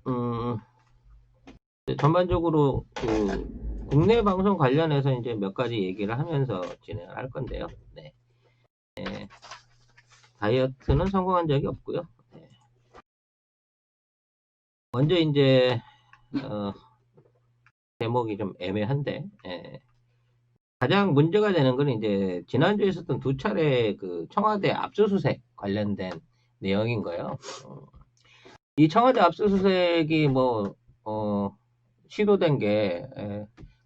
음, 전반적으로 국내 방송 관련해서 이제 몇 가지 얘기를 하면서 진행을 할 건데요. 네. 네, 다이어트는 성공한 적이 없고요. 네. 먼저 이제 어, 제목이 좀 애매한데 가장 문제가 되는 건 이제 지난주에 있었던 두 차례 그 청와대 압수수색 관련된 내용인 거예요. 어, 이 청와대 압수수색이 뭐 시도된 게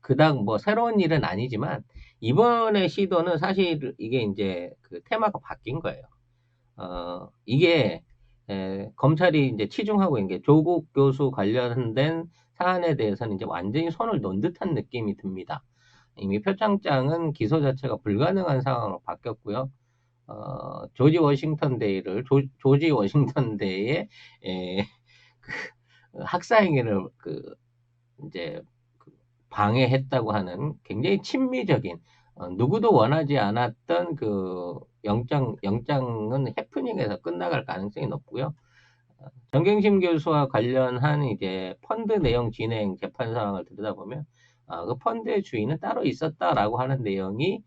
그닥 뭐 새로운 일은 아니지만 이번에 시도는 사실 이게 이제 그 테마가 바뀐 거예요. 이게 검찰이 이제 치중하고 있는 게 조국 교수 관련된 사안에 대해서는 이제 완전히 손을 놓은 듯한 느낌이 듭니다. 이미 표창장은 기소 자체가 불가능한 상황으로 바뀌었고요. 조지 워싱턴 데이를 조지 워싱턴 데이에 그 학사 행위를 이제 그 방해했다고 하는 굉장히 친미적인 누구도 원하지 않았던 그 영장은 해프닝에서 끝나갈 가능성이 높고요. 정경심 교수와 관련한 이제 펀드 내용 진행 재판 상황을 들여다보면 그 펀드의 주인은 따로 있었다라고 하는 내용이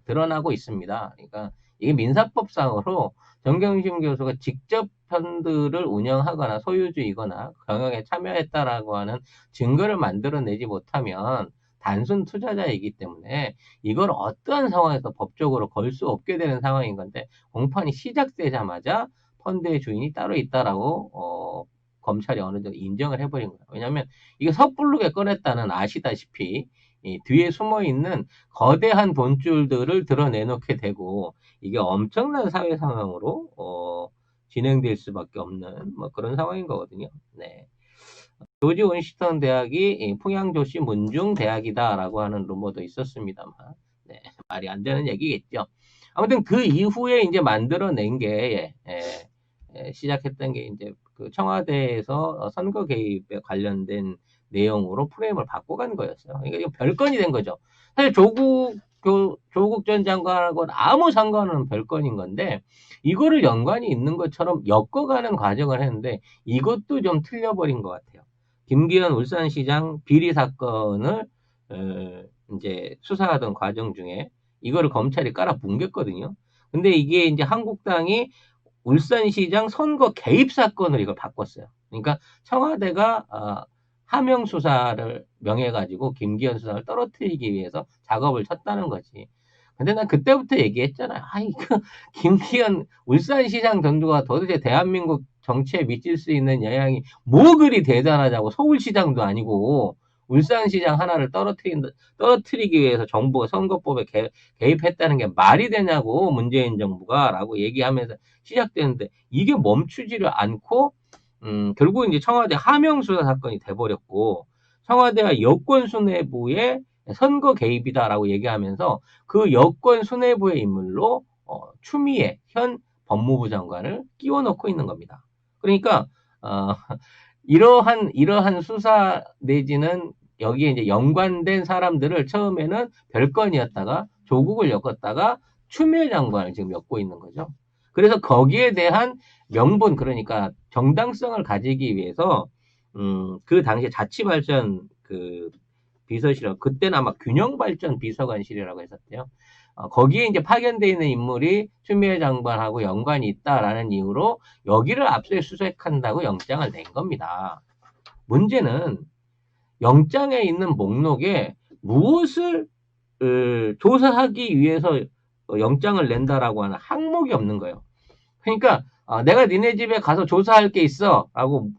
드러나고 있습니다. 그러니까 이게 민사법상으로 정경심 교수가 직접 펀드를 운영하거나 소유주이거나 경영에 참여했다라고 하는 증거를 만들어내지 못하면 단순 투자자이기 때문에 이걸 어떠한 상황에서 법적으로 걸 수 없게 되는 상황인 건데 공판이 시작되자마자 펀드의 주인이 따로 있다라고 검찰이 어느 정도 인정을 해버린 거예요. 왜냐하면 이게 섣부르게 꺼냈다는 아시다시피 이 뒤에 숨어 있는 거대한 돈줄들을 드러내놓게 되고 이게 엄청난 사회 상황으로 진행될 수밖에 없는 뭐 그런 상황인 거거든요. 네. 조지 원시턴 대학이 풍양조씨 문중 대학이다라고 하는 루머도 있었습니다만, 네, 말이 안 되는 얘기겠죠. 아무튼 그 이후에 이제 만들어낸 게 시작했던 게 이제 그 청와대에서 선거 개입에 관련된 내용으로 프레임을 바꿔간 거였어요. 그러니까 이거 별건이 된 거죠. 사실 조국 전 장관하고는 아무 상관없는 별건인 건데 이거를 연관이 있는 것처럼 엮어가는 과정을 했는데 이것도 좀 틀려버린 것 같아요. 김기현 울산시장 비리 사건을 이제 수사하던 과정 중에 이거를 검찰이 깔아 뭉갰거든요. 근데 이게 이제 한국당이 울산시장 선거 개입 사건을 이걸 바꿨어요. 그러니까 청와대가 하명 수사를 명해가지고 김기현 수사를 떨어뜨리기 위해서 작업을 쳤다는 거지. 근데 난 그때부터 얘기했잖아요. 아이, 김기현 울산시장 전두가 도대체 대한민국 정치에 미칠 수 있는 영향이 뭐 그리 대단하자고 서울시장도 아니고 울산시장 하나를 떨어뜨리기 위해서 정부가 선거법에 개입했다는 게 말이 되냐고 문재인 정부가 라고 얘기하면서 시작되는데 이게 멈추지를 않고 결국 이제 청와대 하명 수사 사건이 돼버렸고 청와대가 여권 수뇌부의 선거 개입이다라고 얘기하면서 그 여권 수뇌부의 인물로 추미애 현 법무부 장관을 끼워 넣고 있는 겁니다. 그러니까 어, 이러한 수사 내지는 여기에 이제 연관된 사람들을 처음에는 별건이었다가 조국을 엮었다가 추미애 장관을 지금 엮고 있는 거죠. 그래서 거기에 대한 명분 그러니까 정당성을 가지기 위해서 그 당시에 자치발전 그 비서실은 그때는 아마 균형발전 비서관실이라고 했었대요. 거기에 이제 파견되어 있는 인물이 추미애 장관하고 연관이 있다라는 이유로 여기를 압수수색한다고 영장을 낸 겁니다. 문제는 영장에 있는 목록에 무엇을 조사하기 위해서 영장을 낸다라고 하는 항목이 없는 거예요. 그러니까 내가 니네 집에 가서 조사할 게 있어 라고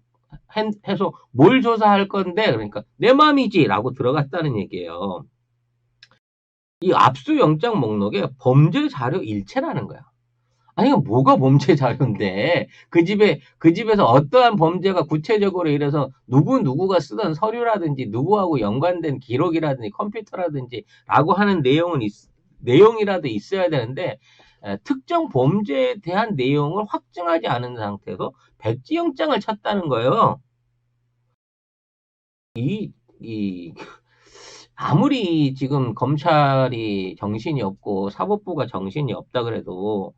해서 뭘 조사할 건데 그러니까 내 맘이지 라고 들어갔다는 얘기예요. 이 압수영장 목록에 범죄 자료 일체라는 거야. 아니, 뭐가 범죄 자료인데, 그 집에서 어떠한 범죄가 구체적으로 이래서 누구가 쓰던 서류라든지, 누구하고 연관된 기록이라든지, 컴퓨터라든지, 라고 하는 내용이라도 있어야 되는데, 특정 범죄에 대한 내용을 확증하지 않은 상태에서 백지영장을 쳤다는 거예요. 이, 아무리 지금 검찰이 정신이 없고, 사법부가 정신이 없다 그래도,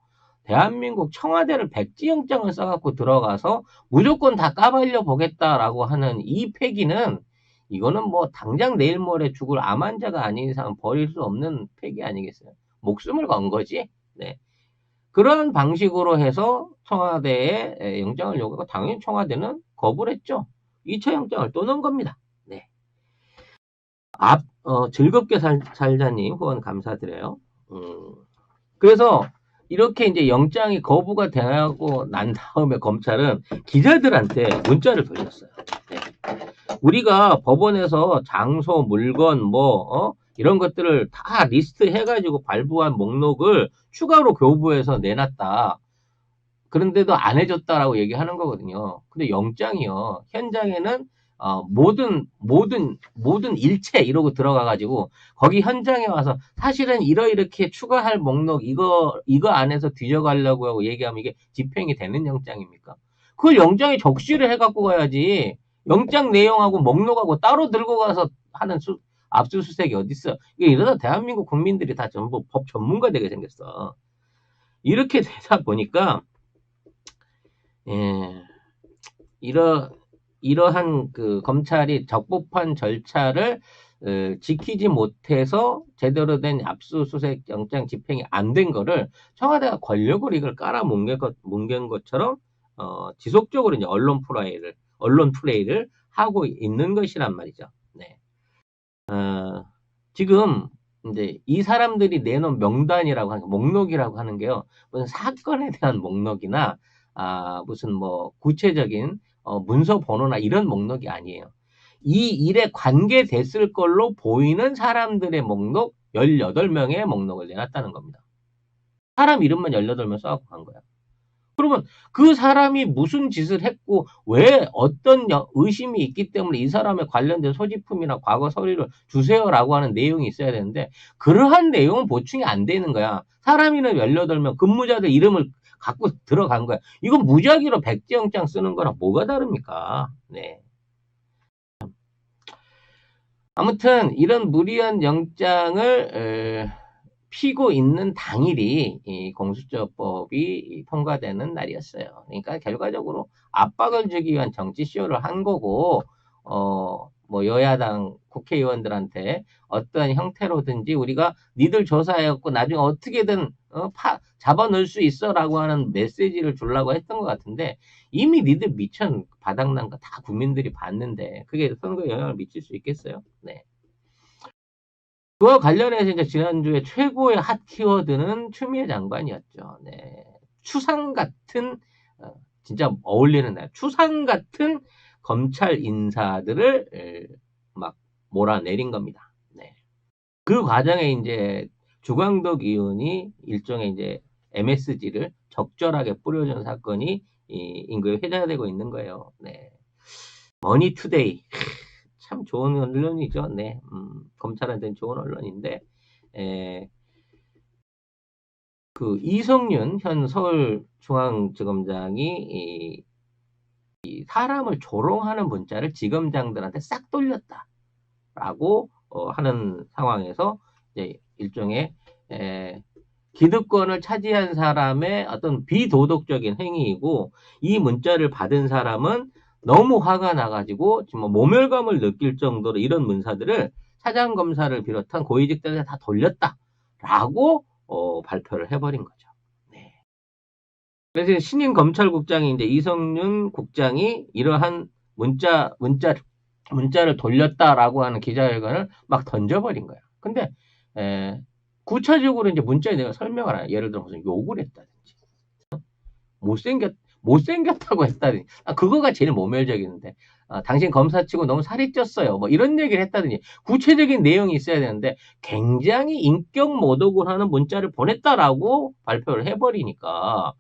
대한민국 청와대를 백지영장을 써갖고 들어가서 무조건 다 까발려 보겠다라고 하는 이 패기는 이거는 뭐 당장 내일 모레 죽을 암 환자가 아닌 이상 버릴 수 없는 패기 아니겠어요? 목숨을 건 거지. 네. 그런 방식으로 해서 청와대에 영장을 요구하고 당연히 청와대는 거부를 했죠. 2차 영장을 또 넣은 겁니다. 네. 즐겁게 살자님 후원 감사드려요. 그래서 이렇게 이제 영장이 거부가 되고 난 다음에 검찰은 기자들한테 문자를 돌렸어요. 네. 우리가 법원에서 장소, 물건, 이런 것들을 다 리스트 해가지고 발부한 목록을 추가로 교부해서 내놨다. 그런데도 안 해줬다라고 얘기하는 거거든요. 근데 영장이요. 현장에는 모든 일체 이러고 들어가가지고 거기 현장에 와서 사실은 이렇게 추가할 목록 이거 안에서 뒤져가려고 하고 얘기하면 이게 집행이 되는 영장입니까? 그걸 영장에 적시를 해갖고 가야지. 영장 내용하고 목록하고 따로 들고 가서 하는 압수수색이 어딨어. 이러다 대한민국 국민들이 다 전부 법 전문가 되게 생겼어. 이렇게 되다 보니까 이러한 그 검찰이 적법한 절차를 지키지 못해서 제대로 된 압수수색 영장 집행이 안 된 거를 청와대가 권력으로 이걸 깔아뭉갠 것처럼 지속적으로 이제 언론 플레이를 하고 있는 것이란 말이죠. 네. 지금 이제 이 사람들이 내놓은 명단이라고 하는 목록이라고 하는 게요. 무슨 사건에 대한 목록이나 무슨 뭐 구체적인 문서 번호나 이런 목록이 아니에요. 이 일에 관계됐을 걸로 보이는 사람들의 목록 18명의 목록을 내놨다는 겁니다. 사람 이름만 18명 써갖고 간 거야. 그러면 그 사람이 무슨 짓을 했고 왜 어떤 의심이 있기 때문에 이 사람에 관련된 소지품이나 과거 서류를 주세요라고 하는 내용이 있어야 되는데 그러한 내용은 보충이 안 되는 거야. 사람이는 18명 근무자들 이름을 갖고 들어간 거야. 이건 무작위로 백지영장 쓰는 거랑 뭐가 다릅니까? 네. 아무튼 이런 무리한 영장을 피고 있는 당일이 이 공수처법이 통과되는 날이었어요. 그러니까 결과적으로 압박을 주기 위한 정치쇼를 한 거고, 뭐 여야당 국회의원들한테 어떤 형태로든지 우리가 니들 조사해갖고 나중에 어떻게든 잡아넣을 수 있어라고 하는 메시지를 주려고 했던 것 같은데 이미 니들 미천 바닥난 거 다 국민들이 봤는데 그게 선거에 영향을 미칠 수 있겠어요? 네. 그와 관련해서 이제 지난주에 최고의 핫 키워드는 추미애 장관이었죠. 네. 추상 같은, 진짜 어울리는 날, 추상 같은 검찰 인사들을 막 몰아내린 겁니다. 네. 그 과정에 이제 주광덕 의원이 일종의 이제 MSG를 적절하게 뿌려준 사건이 인구에 회자되고 있는 거예요. 네. 머니투데이. 참 좋은 언론이죠. 네. 검찰한테는 좋은 언론인데, 그 이성윤 현 서울중앙지검장이 이 사람을 조롱하는 문자를 지검장들한테 싹 돌렸다라고 하는 상황에서 이제 일종의 기득권을 차지한 사람의 어떤 비도덕적인 행위이고 이 문자를 받은 사람은 너무 화가 나가지고 지금 모멸감을 느낄 정도로 이런 문사들을 차장검사를 비롯한 고위직들한테 다 돌렸다라고 발표를 해버린 거죠. 네. 그래서 신임 검찰국장이 이제 이성윤 국장이 이러한 문자를 돌렸다라고 하는 기자회견을 막 던져버린 거야. 근데 구체적으로 이제 문자에 내가 설명을 안 해. 예를 들어 무슨 욕을 했다든지 못생겼다고 했다든지 그거가 제일 모멸적이는데 당신 검사치고 너무 살이 쪘어요 뭐 이런 얘기를 했다든지 구체적인 내용이 있어야 되는데 굉장히 인격 모독을 하는 문자를 보냈다라고 발표를 해버리니까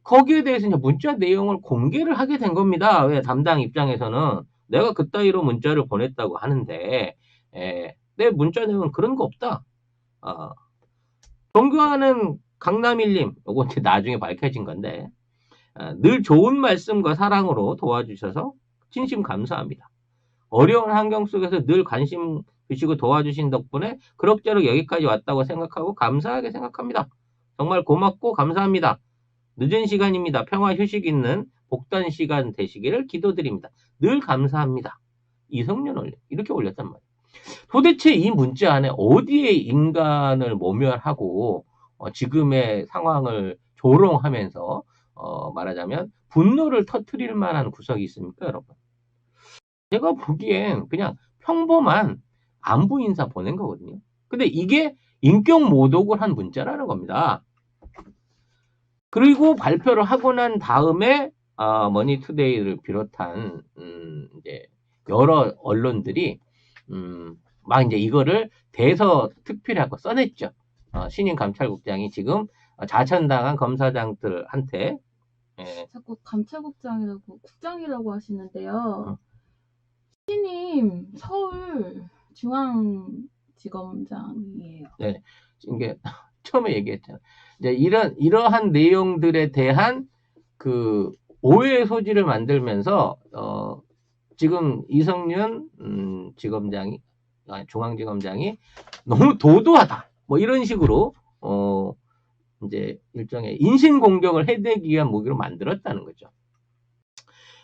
거기에 대해서 이제 문자 내용을 공개를 하게 된 겁니다. 왜 담당 입장에서는 내가 그따위로 문자를 보냈다고 하는데 내 문자 내용은 그런 거 없다. 존경하는 강남일님, 요거 나중에 밝혀진 건데 늘 좋은 말씀과 사랑으로 도와주셔서 진심 감사합니다. 어려운 환경 속에서 늘 관심 주시고 도와주신 덕분에 그럭저럭 여기까지 왔다고 생각하고 감사하게 생각합니다. 정말 고맙고 감사합니다. 늦은 시간입니다. 평화 휴식 있는 복단 시간 되시기를 기도드립니다. 늘 감사합니다. 이성윤 이렇게 올렸단 말이에요. 도대체 이 문자 안에 어디에 인간을 모멸하고 지금의 상황을 조롱하면서 말하자면 분노를 터뜨릴 만한 구석이 있습니까, 여러분? 제가 보기엔 그냥 평범한 안부 인사 보낸 거거든요. 근데 이게 인격 모독을 한 문자라는 겁니다. 그리고 발표를 하고 난 다음에 머니투데이를 비롯한 이제 여러 언론들이 막 이제 이거를 대서특필하고 써냈죠. 신임 감찰국장이 지금 자천당한 검사장들한테 자꾸 감찰국장이라고 국장이라고 하시는데요. 신임 서울중앙지검장이에요. 네, 이게 처음에 얘기했잖아요. 이제 이러한 내용들에 대한 그 오해의 소지를 만들면서 지금 이성윤 중앙지검장이 너무 도도하다. 뭐 이런 식으로 이제 일종의 인신공격을 해대기 위한 무기로 만들었다는 거죠.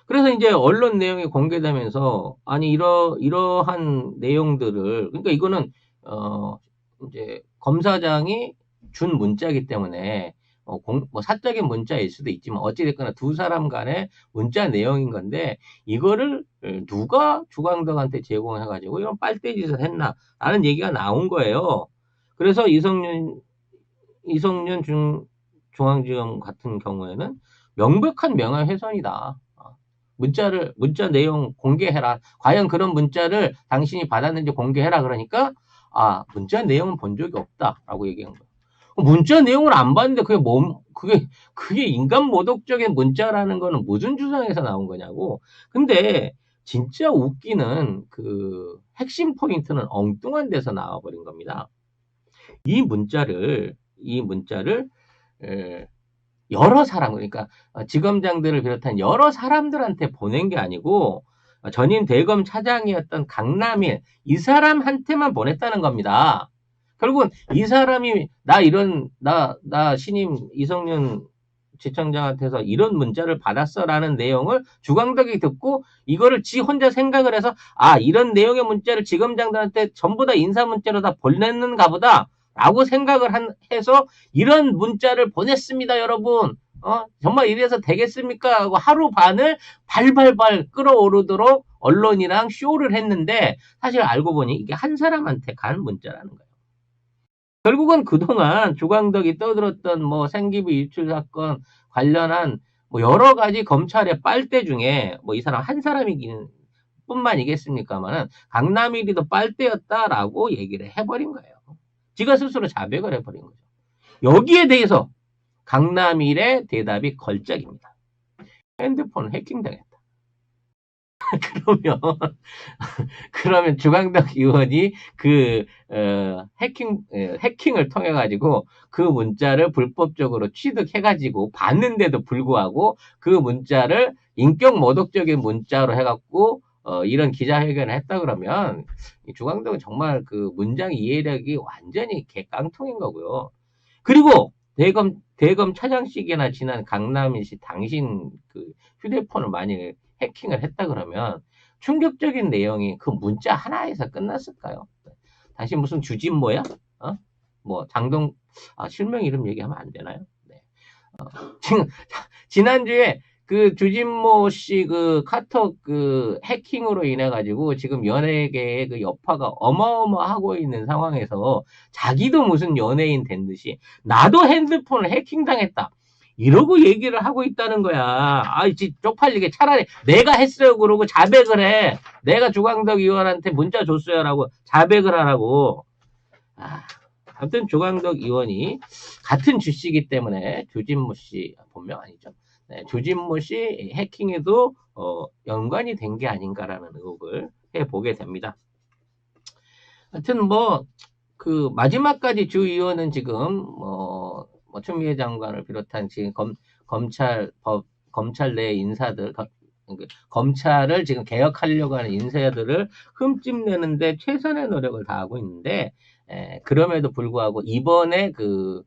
그래서 이제 언론 내용이 공개되면서 아니 이러한 내용들을 그러니까 이거는 이제 검사장이 준 문자이기 때문에 뭐 사적인 문자일 수도 있지만 어찌됐거나 두 사람 간의 문자 내용인 건데 이거를 누가 주광덕한테 제공해가지고 이런 빨대짓을 했나라는 얘기가 나온 거예요. 그래서 이성윤 중앙지검 같은 경우에는 명백한 명예훼손이다. 문자 내용 공개해라. 과연 그런 문자를 당신이 받았는지 공개해라. 그러니까 문자 내용은 본 적이 없다라고 얘기한 거예요. 문자 내용을 안 봤는데 그게 인간 모독적인 문자라는 거는 무슨 주장에서 나온 거냐고. 근데 진짜 웃기는 그 핵심 포인트는 엉뚱한 데서 나와버린 겁니다. 이 문자를 여러 사람, 그러니까 지검장들을 비롯한 여러 사람들한테 보낸 게 아니고 전임 대검 차장이었던 강남일 이 사람한테만 보냈다는 겁니다. 결국은 이 사람이 나 신임 이성윤 지청장한테서 이런 문자를 받았어라는 내용을 주광덕이 듣고 이거를 지 혼자 생각을 해서 이런 내용의 문자를 지검장들한테 전부 다 인사 문자로 다 보냈는가 보다 라고 생각을 해서 이런 문자를 보냈습니다, 여러분. 정말 이래서 되겠습니까? 하고 하루 반을 발발발 끌어오르도록 언론이랑 쇼를 했는데 사실 알고 보니 이게 한 사람한테 간 문자라는 거예요. 결국은 그동안 주광덕이 떠들었던 뭐 생기부 유출 사건 관련한 뭐 여러 가지 검찰의 빨대 중에 뭐 이 사람 한 사람이긴 뿐만이겠습니까만은 강남일이도 빨대였다라고 얘기를 해버린 거예요. 지가 스스로 자백을 해버린 거죠. 여기에 대해서 강남일의 대답이 걸작입니다. 핸드폰 해킹당했다. 그러면 주광덕 의원이 해킹을 통해 가지고 그 문자를 불법적으로 취득해 가지고 봤는데도 불구하고 그 문자를 인격 모독적인 문자로 해 갖고 이런 기자회견을 했다 그러면 주광덕은 정말 그 문장 이해력이 완전히 개깡통인 거고요. 그리고 대검 차장식이나 지난 강남일 씨 당신 그 휴대폰을 만일 해킹을 했다 그러면 충격적인 내용이 그 문자 하나에서 끝났을까요? 당신 무슨 주진모야? 뭐 장동 실명 이름 얘기하면 안 되나요? 네. 지난주에 그 주진모 씨 그 카톡 그 해킹으로 인해 가지고 지금 연예계의 그 여파가 어마어마하고 있는 상황에서 자기도 무슨 연예인 된 듯이 나도 핸드폰을 해킹당했다. 이러고 얘기를 하고 있다는 거야. 쪽팔리게 차라리 내가 했어요 그러고 자백을 해. 내가 주광덕 의원한테 문자 줬어요라고 자백을 하라고. 아무튼 주광덕 의원이 같은 주씨이기 때문에 주진모 씨 본명 아니죠. 네, 주진모 씨 해킹에도 연관이 된 게 아닌가라는 의혹을 해보게 됩니다. 하여튼 뭐 그 마지막까지 주 의원은 지금 추미애 장관을 비롯한 지금 검찰 내 인사들 검찰을 지금 개혁하려고 하는 인사들을 흠집내는데 최선의 노력을 다하고 있는데 그럼에도 불구하고 이번에 그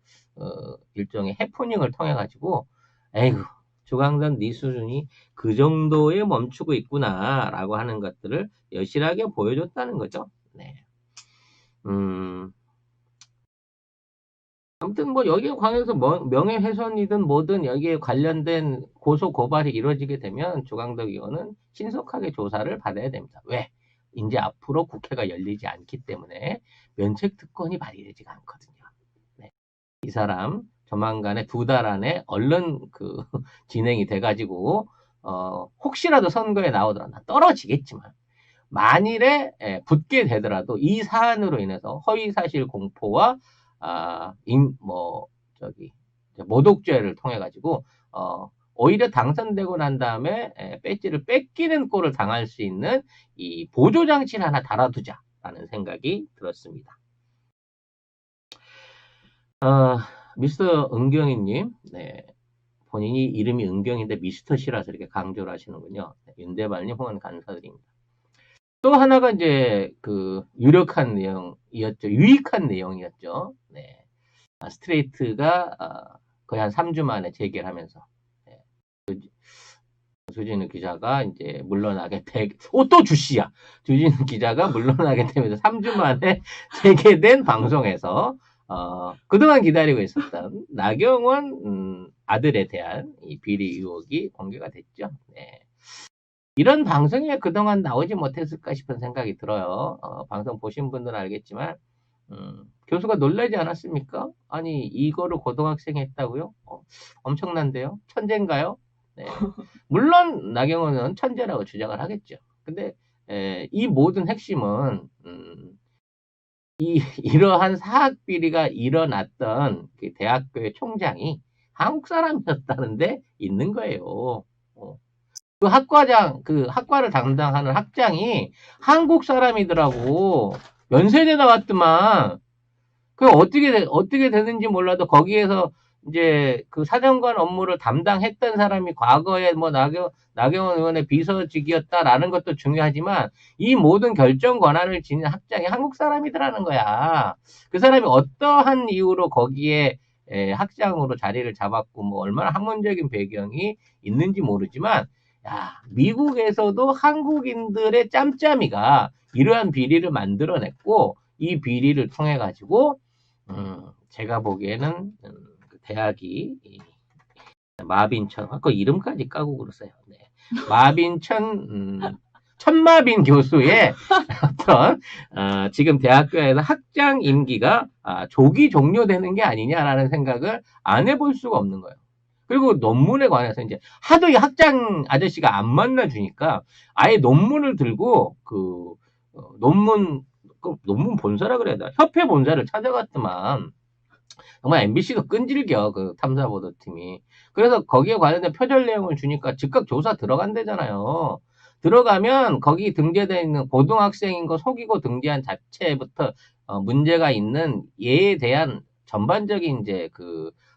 일종의 해프닝을 통해 가지고 에이구 조광선 네 수준이 그 정도에 멈추고 있구나라고 하는 것들을 여실하게 보여줬다는 거죠. 네. 아무튼 뭐 여기에 관해서 명예훼손이든 뭐든 여기에 관련된 고소 고발이 이루어지게 되면 조광덕 의원은 신속하게 조사를 받아야 됩니다. 왜? 이제 앞으로 국회가 열리지 않기 때문에 면책 특권이 발휘되지가 않거든요. 네. 이 사람 조만간에 2달 안에 얼른 진행이 돼가지고 혹시라도 선거에 나오더라도 떨어지겠지만 만일에 붙게 되더라도 이 사안으로 인해서 허위사실 공포와 모독죄를 통해 가지고 오히려 당선되고 난 다음에 배지를 뺏기는 꼴을 당할 수 있는 이 보조 장치를 하나 달아두자라는 생각이 들었습니다. 미스터 은경이님, 네. 본인이 이름이 은경인데 미스터 씨라서 이렇게 강조를 하시는군요. 네, 윤대발님 후원 감사드립니다. 또 하나가 이제 유력한 내용이었죠. 유익한 내용이었죠. 네. 스트레이트가 거의 한 3주 만에 재개를 하면서 네. 주진우 기자가 이제 물러나게 또 주씨야. 주진우 기자가 물러나게 되면서 3주 만에 재개된 방송에서 그동안 기다리고 있었던 나경원 아들에 대한 이 비리 의혹이 공개가 됐죠. 네. 이런 방송에 그동안 나오지 못했을까 싶은 생각이 들어요. 방송 보신 분들은 알겠지만 교수가 놀라지 않았습니까? 아니 이거를 고등학생이 했다고요? 엄청난데요? 천재인가요? 네. 물론 나경원은 천재라고 주장을 하겠죠. 근데 이 모든 핵심은 이러한 사학 비리가 일어났던 그 대학교의 총장이 한국 사람이었다는 데 있는 거예요. 학과를 담당하는 학장이 한국 사람이더라고. 연세대 나왔더만. 어떻게 되는지 몰라도 거기에서 이제 사정관 업무를 담당했던 사람이 과거에 뭐 나경원 의원의 비서직이었다라는 것도 중요하지만 이 모든 결정 권한을 지닌 학장이 한국 사람이더라는 거야. 그 사람이 어떠한 이유로 거기에 학장으로 자리를 잡았고 뭐 얼마나 학문적인 배경이 있는지 모르지만 미국에서도 한국인들의 짬짬이가 이러한 비리를 만들어냈고 이 비리를 통해 가지고 제가 보기에는 대학이 마빈천 그 이름까지 까고 그러세요. 네. 천마빈 교수의 어떤 지금 대학교에서 학장 임기가 조기 종료되는 게 아니냐라는 생각을 안 해볼 수가 없는 거예요. 그리고 논문에 관해서 이제 하도 이 학장 아저씨가 안 만나주니까 아예 논문을 들고 논문 본사라 그래야 되나? 협회 본사를 찾아갔더만 정말 MBC도 끈질겨 탐사보도팀이. 그래서 거기에 관련된 표절 내용을 주니까 즉각 조사 들어간대잖아요. 들어가면 거기 등재되어 있는 고등학생인 거 속이고 등재한 자체부터 문제가 있는 얘에 대한 전반적인 이제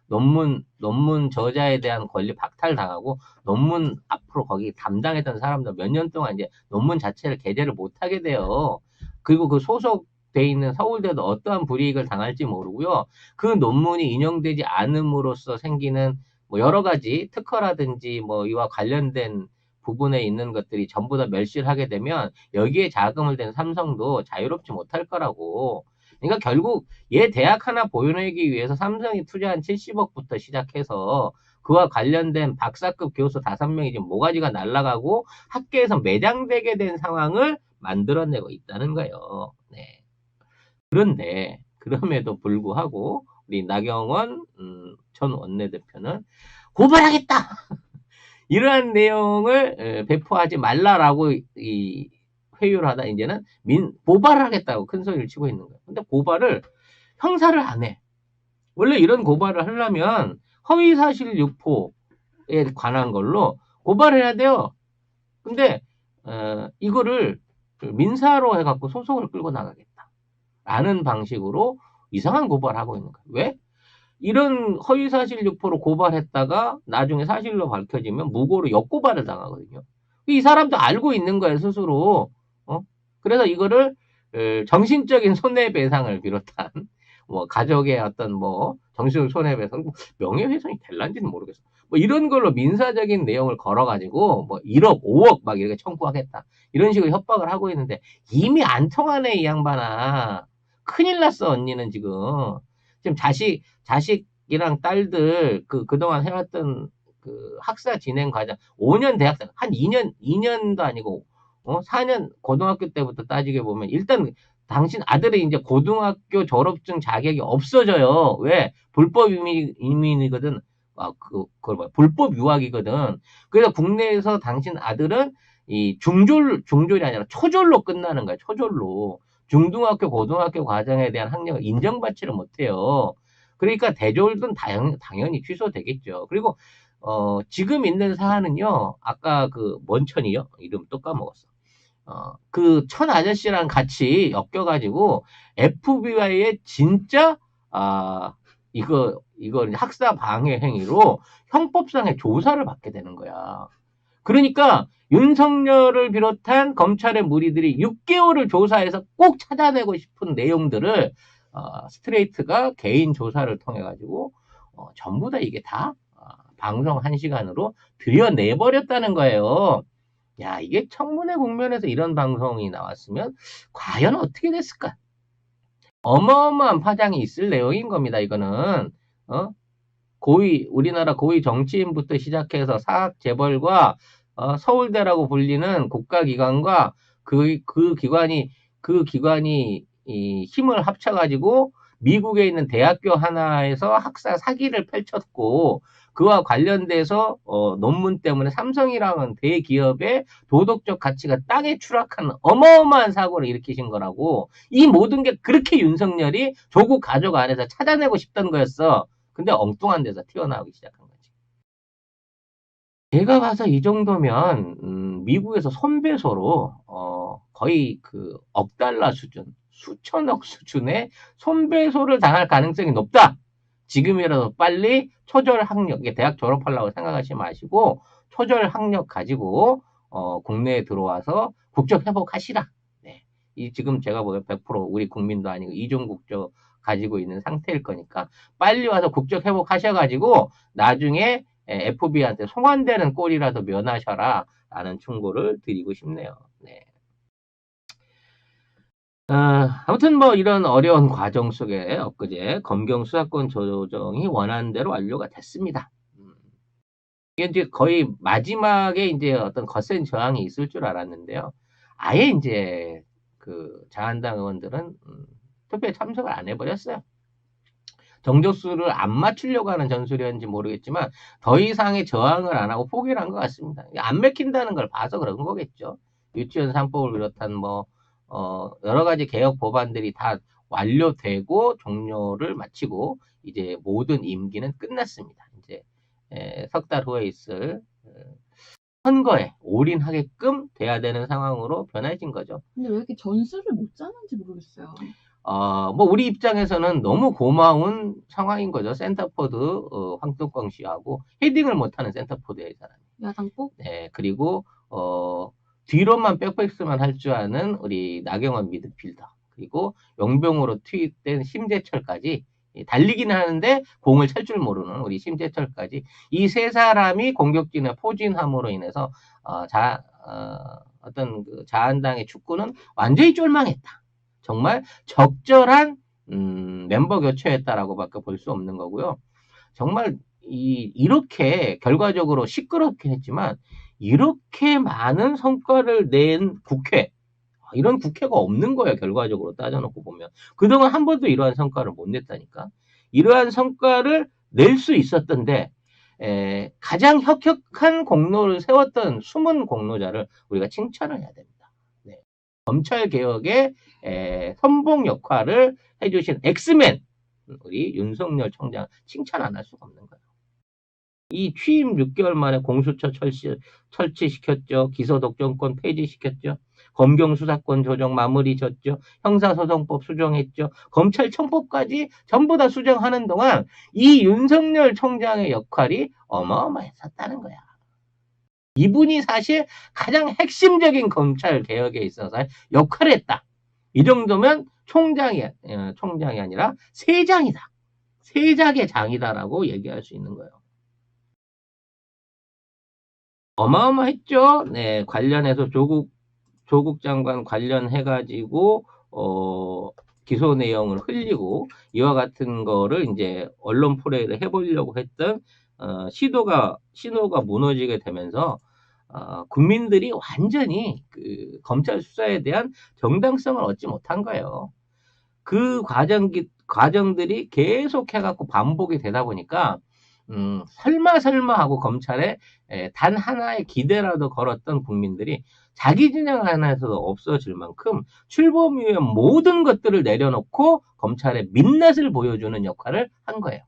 논문 저자에 대한 권리 박탈당하고 논문 앞으로 거기 담당했던 사람들 몇 년 동안 이제 논문 자체를 게재를 못하게 돼요. 그리고 소속돼 있는 서울대도 어떠한 불이익을 당할지 모르고요. 그 논문이 인용되지 않음으로써 생기는 뭐 여러 가지 특허라든지 뭐 이와 관련된 부분에 있는 것들이 전부 다 멸시를 하게 되면 여기에 자금을 댄 삼성도 자유롭지 못할 거라고. 그러니까 결국 얘 대학 하나 보존하기 위해서 삼성이 투자한 70억부터 시작해서 그와 관련된 박사급 교수 5명이 지금 모가지가 날아가고 학계에서 매장되게 된 상황을 만들어내고 있다는 거예요. 네. 그런데 그럼에도 불구하고 우리 나경원 전 원내대표는 고발하겠다. 이러한 내용을 배포하지 말라라고 회유를 하다 이제는 고발을 하겠다고 큰 소리를 치고 있는 거예요. 근데 고발을 형사를 안 해. 원래 이런 고발을 하려면 허위사실 유포에 관한 걸로 고발을 해야 돼요. 근데 이거를 민사로 해갖고 소송을 끌고 나가겠다. 라는 방식으로 이상한 고발을 하고 있는 거예요. 왜? 이런 허위사실 유포로 고발했다가 나중에 사실로 밝혀지면 무고로 역고발을 당하거든요. 이 사람도 알고 있는 거예요, 스스로. 그래서 이거를 정신적인 손해배상을 비롯한 뭐 가족의 어떤 뭐 정신적 손해배상, 명예훼손이 될란지는 모르겠어. 뭐 이런 걸로 민사적인 내용을 걸어가지고 뭐 1억, 5억 막 이렇게 청구하겠다. 이런 식으로 협박을 하고 있는데 이미 안 통하네 이 양반아. 큰일 났어 언니는 지금 자식이랑 딸들 그동안 해왔던 그 학사 진행 과정 5년 대학생 한 2년도 아니고 4년 고등학교 때부터 따지게 보면 일단 당신 아들이 이제 고등학교 졸업증 자격이 없어져요. 왜? 불법 이민이거든. 그걸 뭐야? 불법 유학이거든. 그래서 국내에서 당신 아들은 이 중졸이 아니라 초졸로 끝나는 거야. 초졸로. 중등학교, 고등학교 과정에 대한 학력을 인정받지를 못해요. 그러니까 대졸은 당연히 취소되겠죠. 그리고 지금 있는 사안은요, 아까 그 먼천이요? 이름 또 까먹었어. 그 천 아저씨랑 같이 엮여가지고 FBI의 진짜 이거 학사 방해 행위로 형법상의 조사를 받게 되는 거야. 그러니까 윤석열을 비롯한 검찰의 무리들이 6개월을 조사해서 꼭 찾아내고 싶은 내용들을 스트레이트가 개인 조사를 통해 가지고 전부 다 이게 다 방송 1시간으로 들여내버렸다는 거예요. 야, 이게 청문회 국면에서 이런 방송이 나왔으면 과연 어떻게 됐을까? 어마어마한 파장이 있을 내용인 겁니다. 이거는 우리나라 고위 정치인부터 시작해서 사학 재벌과 서울대라고 불리는 국가기관과 그 기관이 이 힘을 합쳐가지고 미국에 있는 대학교 하나에서 학사 사기를 펼쳤고 그와 관련돼서 논문 때문에 삼성이라는 대기업의 도덕적 가치가 땅에 추락하는 어마어마한 사고를 일으키신 거라고. 이 모든 게 그렇게 윤석열이 조국 가족 안에서 찾아내고 싶던 거였어. 근데 엉뚱한 데서 튀어나오기 시작한 거지. 제가 봐서 이 정도면 미국에서 손배소로 거의 그 억 달러 수준, 수천억 수준의 손배소를 당할 가능성이 높다. 지금이라도 빨리 초절 학력, 대학 졸업하려고 생각하지 마시고 초절 학력 가지고 국내에 들어와서 국적 회복하시라. 네. 지금 제가 보기엔 100% 우리 국민도 아니고 이중 국적 가지고 있는 상태일 거니까 빨리 와서 국적 회복하셔가지고 나중에 FBI한테 송환되는 꼴이라도 면하셔라 라는 충고를 드리고 싶네요. 네. 아무튼 뭐 이런 어려운 과정 속에 엊그제 검경 수사권 조정이 원하는 대로 완료가 됐습니다. 이게 이제 거의 마지막에 이제 어떤 거센 저항이 있을 줄 알았는데요. 아예 이제 그 자한당 의원들은 투표에 참석을 안 해버렸어요. 정족수를 안 맞추려고 하는 전술이었는지 모르겠지만 더 이상의 저항을 안 하고 포기를 한 것 같습니다. 안 맥힌다는 걸 봐서 그런 거겠죠. 유치원 3법을 비롯한 뭐 여러 가지 개혁 법안들이 다 완료되고 종료를 마치고 이제 모든 임기는 끝났습니다. 이제 석 달 후에 있을 선거에 올인하게끔 돼야 되는 상황으로 변해진 거죠. 근데 왜 이렇게 전술을 못 짜는지 모르겠어요. 뭐 우리 입장에서는 너무 고마운 상황인 거죠. 센터포드 황동광 씨하고 헤딩을 못하는 센터포드의 이 사람이. 야당법? 네, 그리고 뒤로만 백패스만 할 줄 아는 우리 나경원 미드필더, 그리고 용병으로 투입된 심재철까지, 달리기는 하는데 공을 찰 줄 모르는 우리 심재철까지 이 세 사람이 공격진에 포진함으로 인해서 어떤 그 자한당의 축구는 완전히 쫄망했다. 정말 적절한 멤버 교체였다라고밖에 볼 수 없는 거고요. 정말 이렇게 결과적으로 시끄럽긴 했지만 이렇게 많은 성과를 낸 국회, 이런 국회가 없는 거예요. 결과적으로 따져놓고 보면. 그동안 한 번도 이러한 성과를 못 냈다니까. 이러한 성과를 낼 수 있었던데 가장 혁혁한 공로를 세웠던 숨은 공로자를 우리가 칭찬을 해야 됩니다. 네. 검찰 개혁의 선봉 역할을 해주신 엑스맨 우리 윤석열 총장 칭찬 안 할 수가 없는 거예요. 이 취임 6개월 만에 공수처 설치시켰죠. 기소독점권 폐지시켰죠. 검경 수사권 조정 마무리 졌죠. 형사소송법 수정했죠. 검찰청법까지 전부 다 수정하는 동안 이 윤석열 총장의 역할이 어마어마했었다는 거야. 이분이 사실 가장 핵심적인 검찰 개혁에 있어서 역할을 했다. 이 정도면 총장이 아니라 세장이다. 세작의 장이다라고 얘기할 수 있는 거예요. 어마어마했죠. 네, 관련해서 조국 장관 관련해가지고, 기소 내용을 흘리고, 이와 같은 거를 이제 언론 포레이를 해보려고 했던, 신호가 무너지게 되면서, 국민들이 완전히 그 검찰 수사에 대한 정당성을 얻지 못한 거예요. 그 과정들이 계속 해갖고 반복이 되다 보니까, 설마 하고 검찰에 단 하나의 기대라도 걸었던 국민들이 자기 진영 하나에서도 없어질 만큼 출범 이후에 모든 것들을 내려놓고 검찰에 민낯을 보여주는 역할을 한 거예요.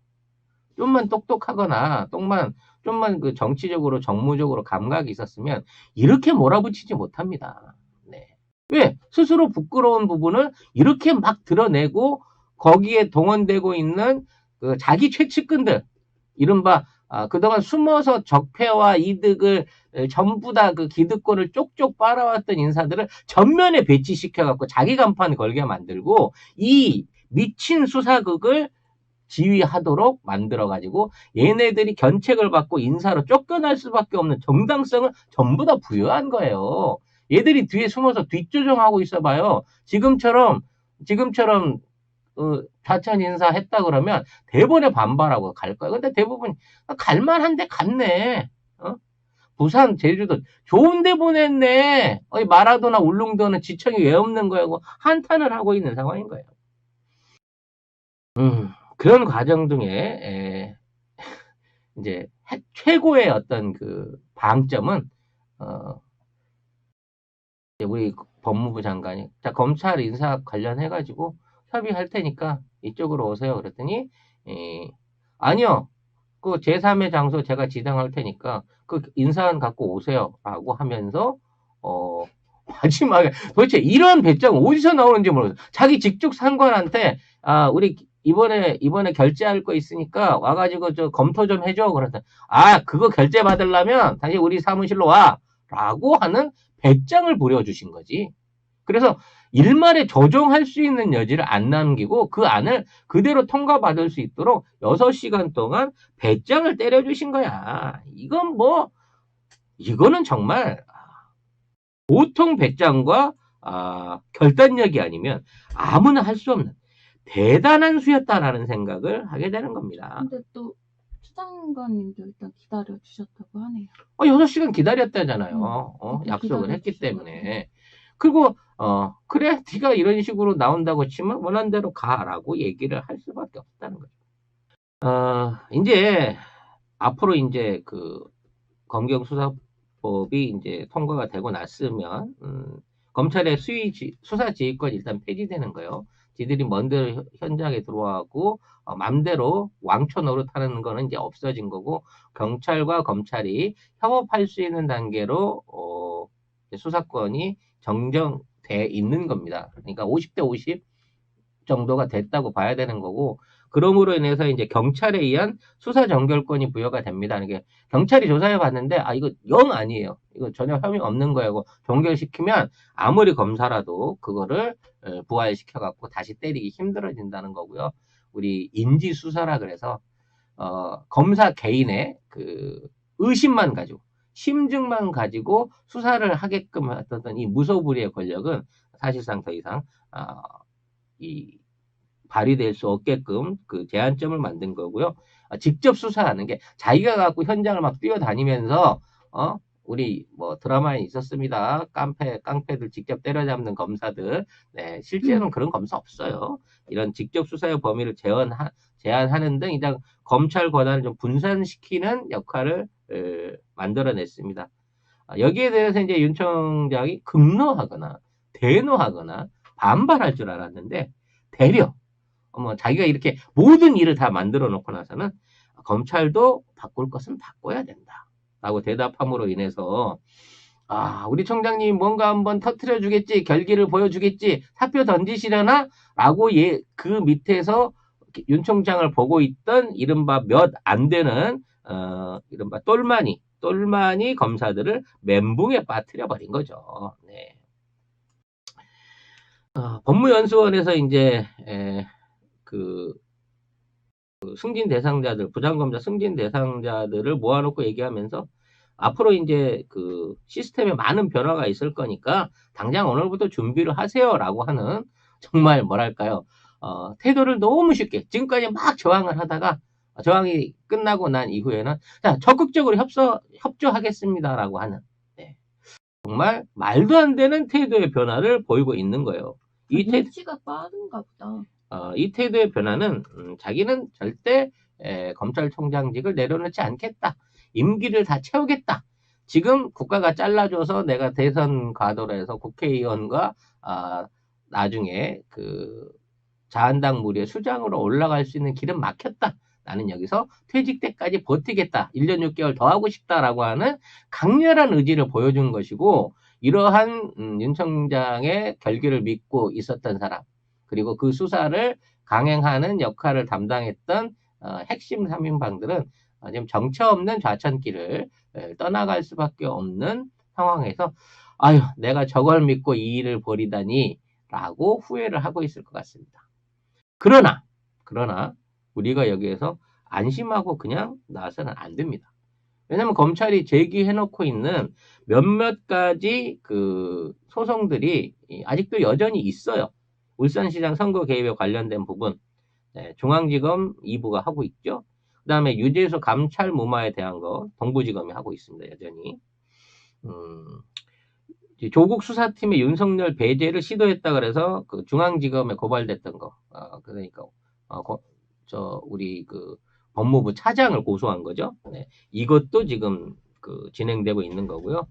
좀만 똑똑하거나 좀만 그 정치적으로 정무적으로 감각이 있었으면 이렇게 몰아붙이지 못합니다. 네. 왜? 스스로 부끄러운 부분을 이렇게 막 드러내고 거기에 동원되고 있는 그 자기 최측근들, 이른바 그동안 숨어서 적폐와 이득을 전부 다 그 기득권을 쪽쪽 빨아왔던 인사들을 전면에 배치시켜갖고 자기 간판 걸게 만들고 이 미친 수사극을 지휘하도록 만들어가지고 얘네들이 견책을 받고 인사로 쫓겨날 수밖에 없는 정당성을 전부 다 부여한 거예요. 얘들이 뒤에 숨어서 뒷조정하고 있어봐요. 지금처럼 좌천 인사했다 그러면 대본에 반발하고 갈 거예요. 근데 대부분 갈만한데 갔네. 부산, 제주도 좋은데 보냈네. 마라도나 울릉도는 지청이 왜 없는 거야고 한탄을 하고 있는 상황인 거예요. 그런 과정 중에 이제 최고의 어떤 그 방점은 우리 법무부 장관이 자 검찰 인사 관련해가지고 협의할 테니까 이쪽으로 오세요. 그랬더니 아니요. 그 제3의 장소 제가 지정할 테니까 그 인사안 갖고 오세요라고 하면서 마지막에 도대체 이런 배짱 어디서 나오는지 모르겠어요. 자기 직속 상관한테 우리 이번에 결제할 거 있으니까 와가지고 저 검토 좀 해줘. 그랬더니 그거 결제 받으려면 다시 우리 사무실로 와라고 하는 배짱을 부려주신 거지. 그래서 일말에 조정할 수 있는 여지를 안 남기고 그 안을 그대로 통과받을 수 있도록 6시간 동안 배짱을 때려주신 거야. 이거는 정말 보통 배짱과 결단력이 아니면 아무나 할 수 없는 대단한 수였다라는 생각을 하게 되는 겁니다. 근데 또 추장관님도 일단 기다려 주셨다고 하네요. 6시간 기다렸다잖아요. 약속을 했기 때문에. 그리고 그래 네가 이런 식으로 나온다고 치면 원하는 대로 가라고 얘기를 할 수밖에 없다는 거죠. 이제 앞으로 이제 그 검경수사법이 이제 통과가 되고 났으면 검찰의 수사지휘권 일단 폐지되는 거예요. 지들이 먼저 현장에 들어와고 맘대로 왕초 노릇하는 거는 이제 없어진 거고 경찰과 검찰이 협업할 수 있는 단계로 수사권이 정정돼 있는 겁니다. 그러니까 50대 50 정도가 됐다고 봐야 되는 거고 그럼으로 인해서 이제 경찰에 의한 수사 전결권이 부여가 됩니다. 이게 경찰이 조사해 봤는데 이거 영 아니에요. 이거 전혀 혐의 없는 거고 종결시키면 아무리 검사라도 그거를 부활시켜 갖고 다시 때리기 힘들어진다는 거고요. 우리 인지 수사라 그래서 검사 개인의 그 의심만 가지고 심증만 가지고 수사를 하게끔 했던 이 무소불위의 권력은 사실상 더 이상 발휘될 수 없게끔 그 제한점을 만든 거고요. 직접 수사하는 게 자기가 갖고 현장을 막 뛰어다니면서 우리 뭐 드라마에 있었습니다. 깡패들 직접 때려잡는 검사들. 네, 실제로는 그런 검사 없어요. 이런 직접 수사의 범위를 제한하는 등 이런 검찰 권한을 좀 분산시키는 역할을 만들어냈습니다. 여기에 대해서 이제 윤 총장이 급노하거나 대노하거나 반발할 줄 알았는데 되려 자기가 이렇게 모든 일을 다 만들어 놓고 나서는 검찰도 바꿀 것은 바꿔야 된다. 라고 대답함으로 인해서 우리 총장님 뭔가 한번 터트려 주겠지, 결기를 보여주겠지, 사표 던지시려나? 라고 그 밑에서 윤 총장을 보고 있던 이른바 몇 안 되는 이른바 똘마니 검사들을 멘붕에 빠뜨려 버린 거죠. 네. 법무연수원에서 이제 그 승진 대상자들, 부장검사 승진 대상자들을 모아놓고 얘기하면서 앞으로 이제 그 시스템에 많은 변화가 있을 거니까 당장 오늘부터 준비를 하세요라고 하는 정말 뭐랄까요, 태도를 너무 쉽게 지금까지 막 저항을 하다가 저항이 끝나고 난 이후에는 자, 적극적으로 협조하겠습니다라고 하는, 네, 정말 말도 안 되는 태도의 변화를 보이고 있는 거예요. 이 태도, 눈치가 빠른가 보다. 이 태도의 변화는 자기는 절대 검찰총장직을 내려놓지 않겠다. 임기를 다 채우겠다. 지금 국가가 잘라줘서 내가 대선 가도로 해서 국회의원과 나중에 그 자한당 무리의 수장으로 올라갈 수 있는 길은 막혔다. 나는 여기서 퇴직 때까지 버티겠다. 1년 6개월 더 하고 싶다라고 하는 강렬한 의지를 보여준 것이고, 이러한 윤 청장의 결기를 믿고 있었던 사람, 그리고 그 수사를 강행하는 역할을 담당했던 핵심 3인방들은 지금 정처 없는 좌천길을 떠나갈 수밖에 없는 상황에서 아유, 내가 저걸 믿고 이 일을 벌이다니 라고 후회를 하고 있을 것 같습니다. 그러나 우리가 여기에서 안심하고 그냥 나와서는 안 됩니다. 왜냐면 검찰이 제기해놓고 있는 몇몇 가지 그 소송들이 아직도 여전히 있어요. 울산시장 선거 개입에 관련된 부분, 네, 중앙지검 2부가 하고 있죠. 그 다음에 유재수 감찰 무마에 대한 거 동부지검이 하고 있습니다. 여전히. 조국 수사팀의 윤석열 배제를 시도했다 그래서 그 중앙지검에 고발됐던 거, 그러니까 우리 그 법무부 차장을 고소한 거죠. 네, 이것도 지금 그 진행되고 있는 거고요.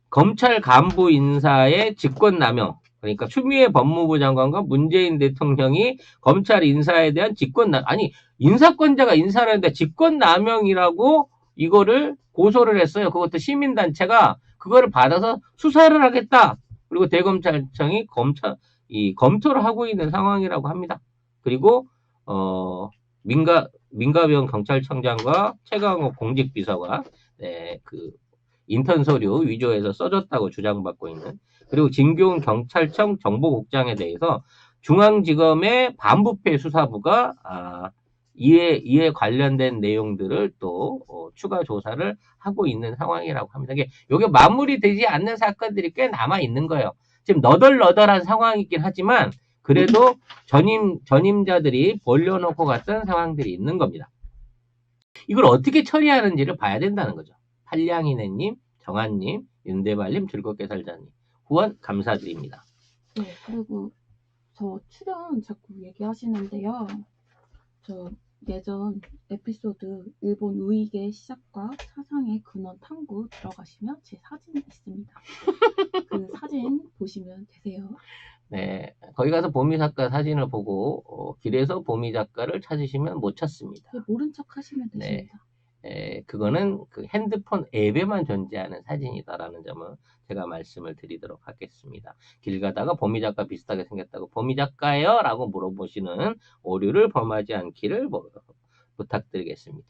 검찰 간부 인사의 직권남용, 그러니까 추미애 법무부 장관과 문재인 대통령이 검찰 인사에 대한 아니 인사권자가 인사를 했는데 직권남용이라고 이거를 고소를 했어요. 그것도 시민단체가 그거를 받아서 수사를 하겠다. 그리고 대검찰청이 검토를 하고 있는 상황이라고 합니다. 그리고 민가병 경찰청장과 최강욱 공직비서가 그 인턴 서류 위조해서 써줬다고 주장받고 있는, 그리고 진교훈 경찰청 정보국장에 대해서 중앙지검의 반부패 수사부가 이에 관련된 내용들을 또 추가 조사를 하고 있는 상황이라고 합니다. 이게 마무리되지 않는 사건들이 꽤 남아 있는 거예요. 지금 너덜너덜한 상황이긴 하지만 그래도 전임자들이 벌려놓고 갔던 상황들이 있는 겁니다. 이걸 어떻게 처리하는지를 봐야 된다는 거죠. 한량이네님, 정한님, 윤대발님, 즐겁게 살자님 후원 감사드립니다. 네, 그리고 저 출연 자꾸 얘기하시는데요. 저 예전 에피소드 일본 우익의 시작과 사상의 근원 탐구 들어가시면 제 사진이 있습니다. 그 사진 보시면 되세요. 네, 거기 가서 보미 작가 사진을 보고 길에서 보미 작가를 찾으시면 못 찾습니다. 네, 모른 척 하시면 되십니다. 그거는 그 핸드폰 앱에만 존재하는 사진이다라는 점을 제가 말씀을 드리도록 하겠습니다. 길 가다가 보미 작가 비슷하게 생겼다고 보미 작가예요? 라고 물어보시는 오류를 범하지 않기를 부탁드리겠습니다.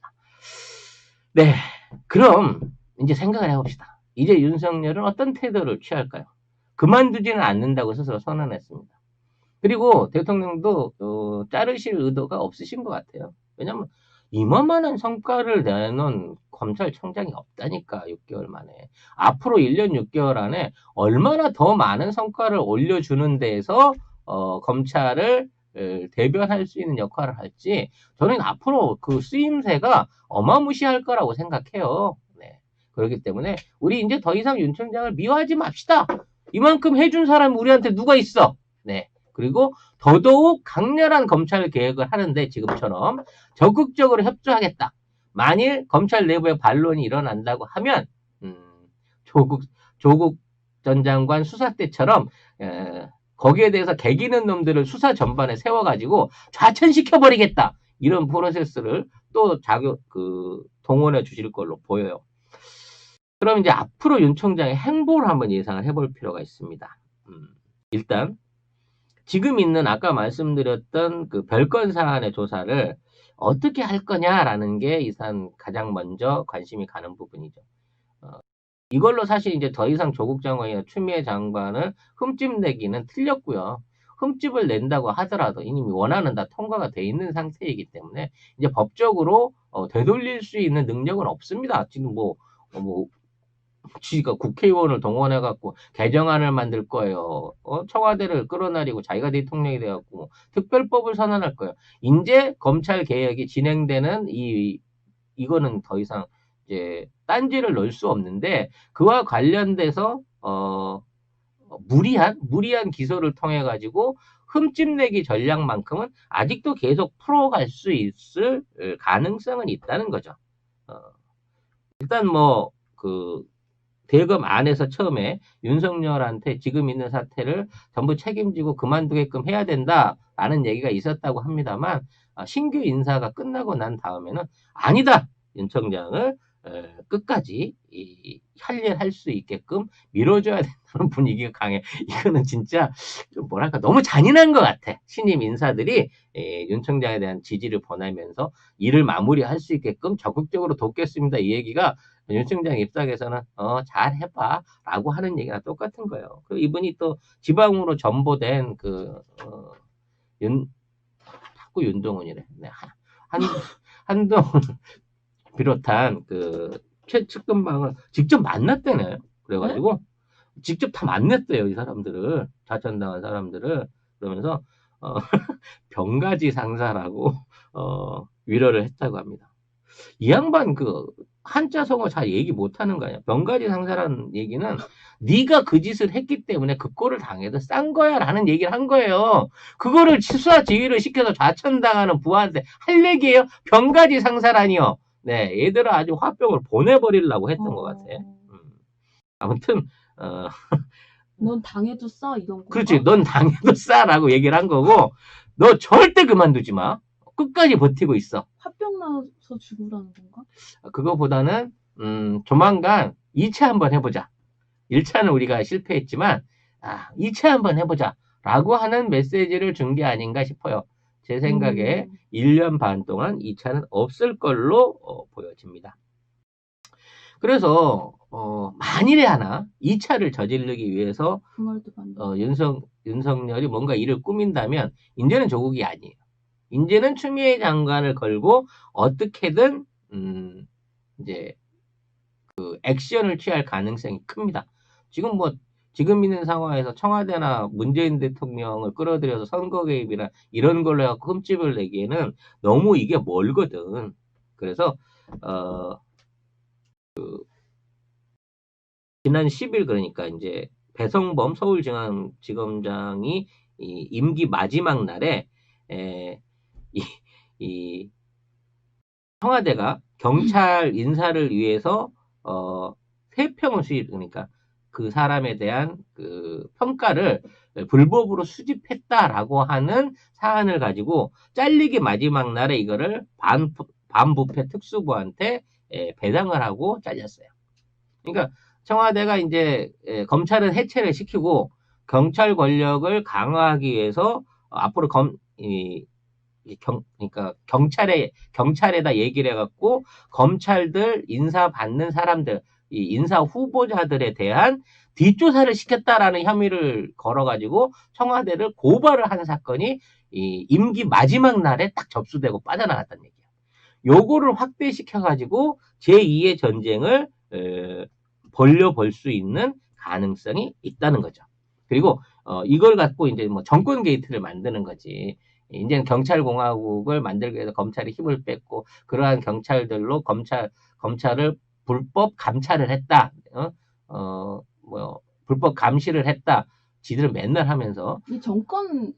네, 그럼 이제 생각을 해봅시다. 이제 윤석열은 어떤 태도를 취할까요? 그만두지는 않는다고 스스로 선언했습니다. 그리고 대통령도 자르실 의도가 없으신 것 같아요. 왜냐면 이만한 성과를 내놓은 검찰청장이 없다니까. 6개월 만에. 앞으로 1년 6개월 안에 얼마나 더 많은 성과를 올려주는 데에서 검찰을 대변할 수 있는 역할을 할지 저는 앞으로 그 쓰임새가 어마무시할 거라고 생각해요. 네. 그렇기 때문에 우리 이제 더 이상 윤 청장을 미워하지 맙시다. 이만큼 해준 사람이 우리한테 누가 있어. 네. 그리고 더더욱 강렬한 검찰 개혁을 하는데 지금처럼 적극적으로 협조하겠다. 만일 검찰 내부에 반론이 일어난다고 하면 조국 전 장관 수사 때처럼 거기에 대해서 개기는 놈들을 수사 전반에 세워가지고 좌천시켜버리겠다. 이런 프로세스를 또 동원해 주실 걸로 보여요. 그럼 이제 앞으로 윤 총장의 행보를 한번 예상을 해볼 필요가 있습니다. 일단 지금 있는 아까 말씀드렸던 그 별건 사안의 조사를 어떻게 할 거냐라는 게 가장 먼저 관심이 가는 부분이죠. 이걸로 사실 이제 더 이상 조국 장관이나 추미애 장관을 흠집 내기는 틀렸고요. 흠집을 낸다고 하더라도 이미 원안은 다 통과가 돼 있는 상태이기 때문에 이제 법적으로 되돌릴 수 있는 능력은 없습니다. 지금 뭐 지가 국회의원을 동원해갖고 개정안을 만들 거예요. 청와대를 끌어내리고 자기가 대통령이 돼갖고 뭐 특별법을 선언할 거예요. 이제 검찰 개혁이 진행되는 이거는 더 이상 이제 딴지를 넣을 수 없는데 그와 관련돼서 무리한 기소를 통해 가지고 흠집 내기 전략만큼은 아직도 계속 풀어갈 수 있을 가능성은 있다는 거죠. 일단 대검 안에서 처음에 윤석열한테 지금 있는 사태를 전부 책임지고 그만두게끔 해야 된다라는 얘기가 있었다고 합니다만 신규 인사가 끝나고 난 다음에는 아니다! 윤 청장을 끝까지 할 일 할 수 있게끔 밀어줘야 된다는 분위기가 강해. 이거는 진짜 좀 뭐랄까 너무 잔인한 것 같아. 신임 인사들이 윤 청장에 대한 지지를 보내면서 일을 마무리할 수 있게끔 적극적으로 돕겠습니다. 이 얘기가 윤 청장 입장에서는 잘 해봐 라고 하는 얘기랑 똑같은 거예요. 그리고 이분이 또 지방으로 전보된 자꾸 윤동훈이래. 네, 한동훈 비롯한 최측근방을 직접 만났대네요. 그래가지고 직접 다 만났대요. 이 사람들을, 좌천당한 사람들을. 그러면서 병가지 상사라고 위로를 했다고 합니다. 이 양반 한자 성어 잘 얘기 못하는 거 아니야. 병가지 상사라는 얘기는 네가 그 짓을 했기 때문에 그 꼴을 당해도 싼 거야 라는 얘기를 한 거예요. 그거를 수사 지휘를 시켜서 좌천당하는 부하한테 할 얘기예요. 병가지 상사라니요. 네, 얘들은 아주 화병을 보내버리려고 했던 것 같아. 아무튼 넌 당해도 싸 이런 거. 그렇지. 넌 당해도 싸라고 얘기를 한 거고 너 절대 그만두지 마. 끝까지 버티고 있어. 화병 나서 죽으라는 건가? 그거보다는 조만간 2차 한번 해보자. 1차는 우리가 실패했지만 2차 한번 해보자 라고 하는 메시지를 준 게 아닌가 싶어요. 제 생각에 1년 반 동안 2차는 없을 걸로 보여집니다. 그래서 만일에 하나 2차를 저지르기 위해서 윤석열이 뭔가 일을 꾸민다면 이제는 조국이 아니에요. 이제는 추미애 장관을 걸고 어떻게든 이제 액션을 취할 가능성이 큽니다. 지금 있는 상황에서 청와대나 문재인 대통령을 끌어들여서 선거 개입이나 이런 걸로 해갖고 흠집을 내기에는 너무 이게 멀거든. 그래서 지난 10일 그러니까 이제 배성범 서울중앙지검장이 임기 마지막 날에 이 청와대가 경찰 인사를 위해서 세평을 그러니까 그 사람에 대한 평가를 불법으로 수집했다라고 하는 사안을 가지고 잘리기 마지막 날에 이거를 반부패 특수부한테 배당을 하고 잘렸어요. 그러니까 청와대가 이제 검찰은 해체를 시키고 경찰 권력을 강화하기 위해서 앞으로 그러니까 경찰에다 얘기를 해갖고 검찰들 인사 받는 사람들, 이 인사 후보자들에 대한 뒷조사를 시켰다라는 혐의를 걸어가지고 청와대를 고발을 한 사건이 이 임기 마지막 날에 딱 접수되고 빠져나갔다는 얘기예요. 요거를 확대시켜가지고 제2의 전쟁을 벌려볼 수 있는 가능성이 있다는 거죠. 그리고 이걸 갖고 이제 뭐 정권 게이트를 만드는 거지. 이제는 경찰공화국을 만들기 위해서 검찰이 힘을 뺐고 그러한 경찰들로 검찰을 불법 감찰을 했다. 불법 감시를 했다. 지들은 맨날 하면서 이 정권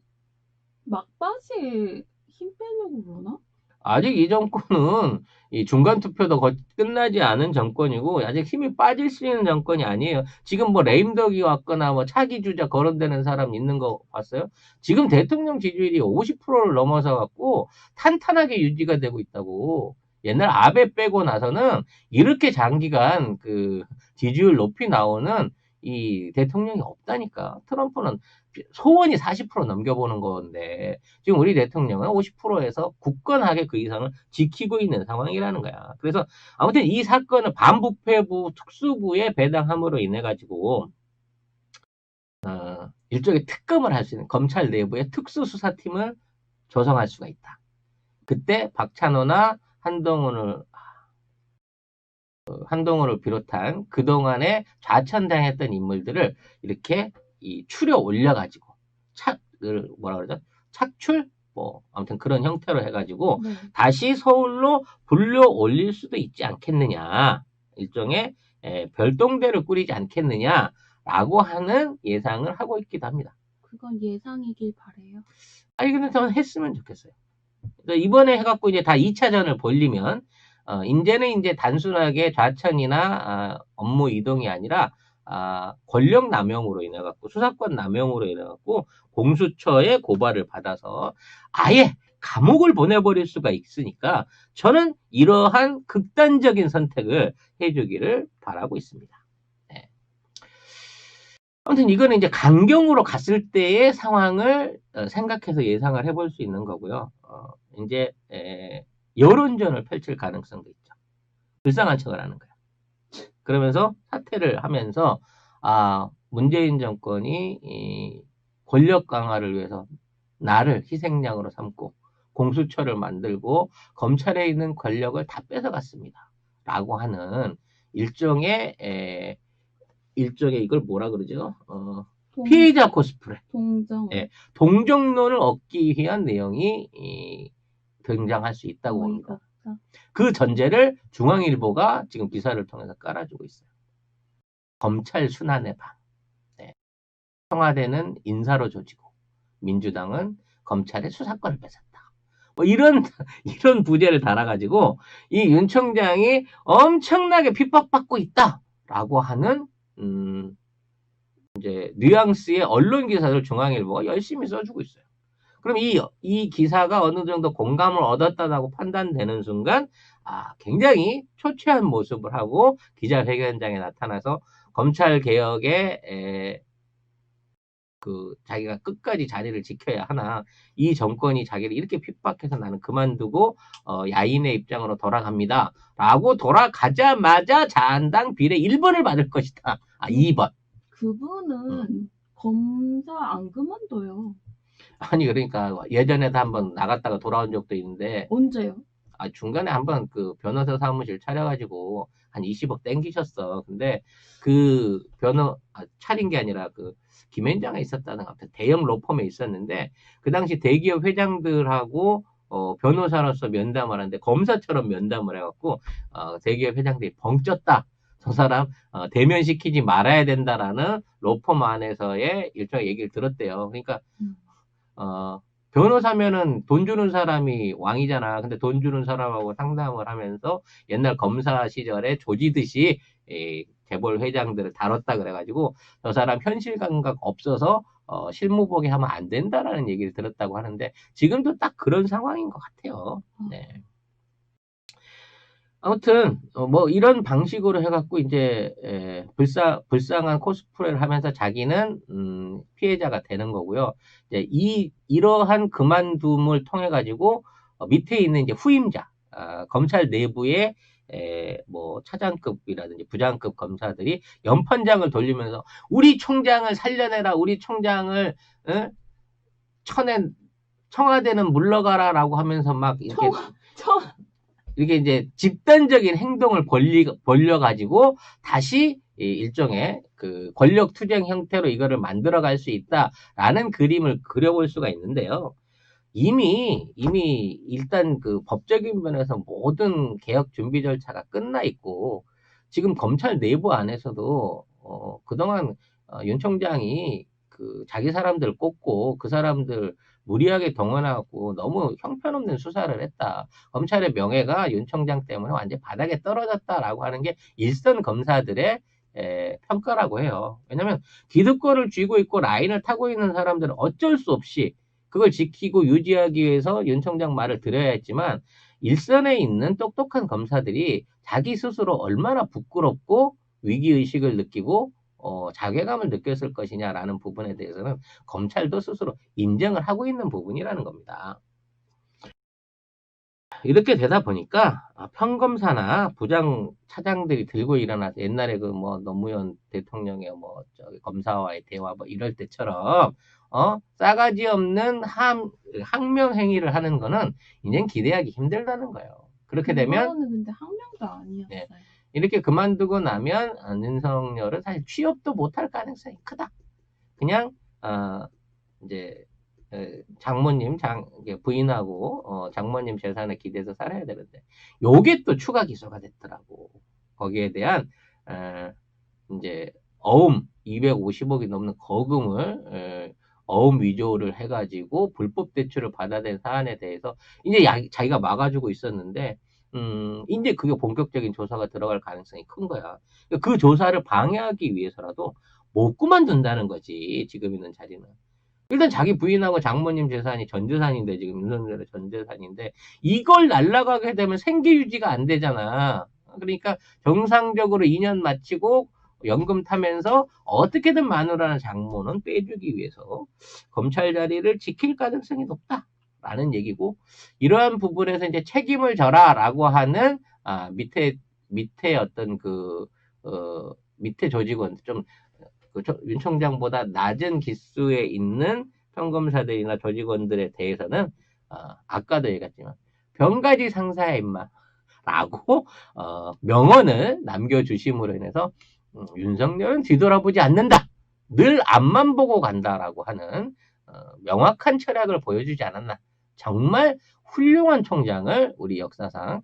막바지에 힘 빼려고 그러나? 아직 이 정권은 이 중간 투표도 끝나지 않은 정권이고 아직 힘이 빠질 수 있는 정권이 아니에요. 지금 뭐 레임덕이 왔거나 뭐 차기 주자 거론되는 사람 있는 거 봤어요? 지금 대통령 지지율이 50%를 넘어서 갖고 탄탄하게 유지가 되고 있다고. 옛날 아베 빼고 나서는 이렇게 장기간 지지율 높이 나오는 이 대통령이 없다니까. 트럼프는 소원이 40% 넘겨보는 건데 지금 우리 대통령은 50%에서 굳건하게 그 이상을 지키고 있는 상황이라는 거야. 그래서 아무튼 이 사건을 반부패부 특수부에 배당함으로 인해 가지고 일종의 특검을 할 수 있는 검찰 내부의 특수수사팀을 조성할 수가 있다. 그때 박찬호나 한동훈을 비롯한 그동안에 좌천당했던 인물들을 이렇게 추려 올려가지고 뭐라 그러죠? 착출? 뭐 아무튼 그런 형태로 해가지고 네. 다시 서울로 불려 올릴 수도 있지 않겠느냐. 일종의 별동대를 꾸리지 않겠느냐라고 하는 예상을 하고 있기도 합니다. 그건 예상이길 바래요. 아니 근데 저는 했으면 좋겠어요. 그러니까 이번에 해갖고 이제 다 2차전을 벌리면 이제는 이제 단순하게 좌천이나 업무 이동이 아니라 권력 남용으로 인해 갖고 수사권 남용으로 인해 갖고 공수처의 고발을 받아서 아예 감옥을 보내버릴 수가 있으니까 저는 이러한 극단적인 선택을 해주기를 바라고 있습니다. 네. 아무튼 이거는 이제 강경으로 갔을 때의 상황을 생각해서 예상을 해볼 수 있는 거고요. 이제 여론전을 펼칠 가능성도 있죠. 불쌍한 척을 하는 거야. 그러면서 사퇴를 하면서 문재인 정권이 권력 강화를 위해서 나를 희생양으로 삼고 공수처를 만들고 검찰에 있는 권력을 다 뺏어갔습니다. 라고 하는 일종의 이걸 뭐라 그러죠? 피해자 코스프레. 동정론을 얻기 위한 내용이 등장할 수 있다고 봅니다. 그 전제를 중앙일보가 지금 기사를 통해서 깔아주고 있어요. 검찰 순환의 방. 네. 청와대는 인사로 조지고 민주당은 검찰의 수사권을 뺏었다. 뭐 이런 부제를 달아가지고 이 윤 총장이 엄청나게 핍박받고 있다라고 하는 이제 뉘앙스의 언론 기사를 중앙일보가 열심히 써주고 있어요. 그럼 이 기사가 어느 정도 공감을 얻었다고 판단되는 순간 굉장히 초췌한 모습을 하고 기자회견장에 나타나서 검찰 개혁에 자기가 끝까지 자리를 지켜야 하나 이 정권이 자기를 이렇게 핍박해서 나는 그만두고 야인의 입장으로 돌아갑니다. 라고 돌아가자마자 자한당 비례 1번을 받을 것이다. 2번. 그분은 검사 안 그만둬요. 아니 그러니까 예전에도 한번 나갔다가 돌아온 적도 있는데 언제요? 중간에 한번 그 변호사 사무실 차려가지고 한 20억 땡기셨어. 근데 그 차린 게 아니라 그 김현장에 있었다는 아무튼 대형 로펌에 있었는데 그 당시 대기업 회장들하고 변호사로서 면담을 하는데 검사처럼 면담을 해갖고 대기업 회장들이 벙쪘다. 저 사람 대면시키지 말아야 된다라는 로펌 안에서의 일종의 얘기를 들었대요. 그러니까 변호사면은 돈 주는 사람이 왕이잖아. 근데 돈 주는 사람하고 상담을 하면서 옛날 검사 시절에 조지듯이 재벌 회장들을 다뤘다 그래가지고 저 사람 현실 감각 없어서 실무보게 하면 안 된다라는 얘기를 들었다고 하는데 지금도 딱 그런 상황인 것 같아요. 네. 아무튼 뭐 이런 방식으로 해갖고 이제 불쌍한 코스프레를 하면서 자기는 피해자가 되는 거고요. 이제 이러한 그만둠을 통해 가지고 밑에 있는 이제 후임자 검찰 내부의 뭐 차장급이라든지 부장급 검사들이 연판장을 돌리면서 우리 총장을 살려내라, 우리 총장을 청와대는 물러가라라고 하면서 막 이렇게 이렇게 이제 집단적인 행동을 벌려가지고 다시 일종의 그 권력 투쟁 형태로 이거를 만들어갈 수 있다라는 그림을 그려볼 수가 있는데요. 이미 일단 그 법적인 면에서 모든 개혁 준비 절차가 끝나 있고 지금 검찰 내부 안에서도 그동안 윤 총장이 그 자기 사람들 꼽고 그 사람들 무리하게 동원하고 너무 형편없는 수사를 했다. 검찰의 명예가 윤 총장 때문에 완전 바닥에 떨어졌다라고 하는 게 일선 검사들의 평가라고 해요. 왜냐하면 기득권을 쥐고 있고 라인을 타고 있는 사람들은 어쩔 수 없이 그걸 지키고 유지하기 위해서 윤 총장 말을 들어야 했지만 일선에 있는 똑똑한 검사들이 자기 스스로 얼마나 부끄럽고 위기의식을 느끼고 자괴감을 느꼈을 것이냐라는 부분에 대해서는 검찰도 스스로 인정을 하고 있는 부분이라는 겁니다. 이렇게 되다 보니까 평검사나 부장 차장들이 들고 일어나서 옛날에 그 뭐 노무현 대통령의 뭐 저기 검사와의 대화 뭐 이럴 때처럼 싸가지 없는 항명 행위를 하는 거는 이젠 기대하기 힘들다는 거예요. 그렇게 되면 이거는 근데 항명도 아니었어요. 네, 이렇게 그만두고 나면 윤석열은 사실 취업도 못할 가능성이 크다. 그냥 이제 장모님 부인하고 장모님 재산에 기대서 살아야 되는데 요게 또 추가 기소가 됐더라고. 거기에 대한 이제 어음 250억이 넘는 거금을 어음 위조를 해가지고 불법 대출을 받아낸 사안에 대해서 이제 자기가 막아주고 있었는데 이제 그게 본격적인 조사가 들어갈 가능성이 큰 거야. 그 조사를 방해하기 위해서라도 못 그만둔다는 거지. 지금 있는 자리는. 일단 자기 부인하고 장모님 재산이 전 재산인데 지금 윤석열의 전 재산인데 이걸 날라가게 되면 생계 유지가 안 되잖아. 그러니까 정상적으로 2년 마치고 연금 타면서 어떻게든 마누라는 장모는 빼주기 위해서 검찰 자리를 지킬 가능성이 높다라는 얘기고 이러한 부분에서 이제 책임을 져라라고 하는 밑에 어떤 밑에 조직원 좀 윤 총장보다 낮은 기수에 있는 평검사들이나 조직원들에 대해서는 아까도 얘기했지만 병가지 상사야 임마 라고 명언을 남겨주심으로 인해서 윤석열은 뒤돌아보지 않는다. 늘 앞만 보고 간다라고 하는 명확한 철학을 보여주지 않았나. 정말 훌륭한 총장을 우리 역사상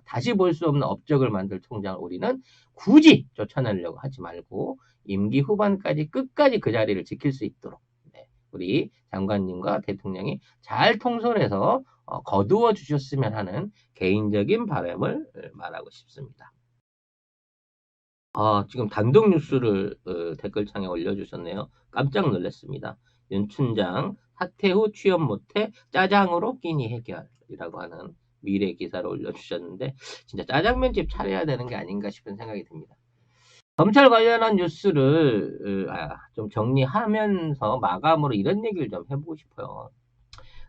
다시 볼 수 없는 업적을 만들 총장을 우리는 굳이 쫓아내려고 하지 말고 임기 후반까지 끝까지 그 자리를 지킬 수 있도록 우리 장관님과 대통령이 잘 통솔해서 거두어 주셨으면 하는 개인적인 바람을 말하고 싶습니다. 지금 단독 뉴스를 댓글창에 올려주셨네요. 깜짝 놀랐습니다. 윤 춘장 사퇴 후 취업 못해 짜장으로 끼니 해결이라고 하는 미래 기사를 올려주셨는데 진짜 짜장면집 차려야 되는 게 아닌가 싶은 생각이 듭니다. 검찰 관련한 뉴스를 좀 정리하면서 마감으로 이런 얘기를 좀 해보고 싶어요.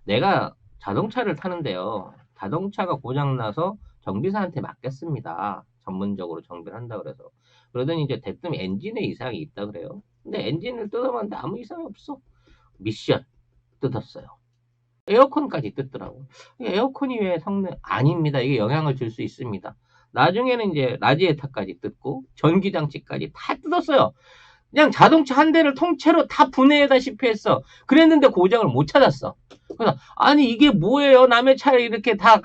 내가 자동차를 타는데요. 자동차가 고장나서 정비사한테 맡겼습니다. 전문적으로 정비를 한다 그래서. 그러더니 이제 대뜸 엔진에 이상이 있다 그래요. 근데 엔진을 뜯어봤는데 아무 이상이 없어. 미션 뜯었어요. 에어컨까지 뜯더라고. 에어컨이 왜 성능 아닙니다. 이게 영향을 줄 수 있습니다. 나중에는 이제 라지에타까지 뜯고 전기장치까지 다 뜯었어요. 그냥 자동차 한 대를 통째로 다 분해하다시피 했어. 그랬는데 고장을 못 찾았어. 그래서 아니 이게 뭐예요? 남의 차에 이렇게 다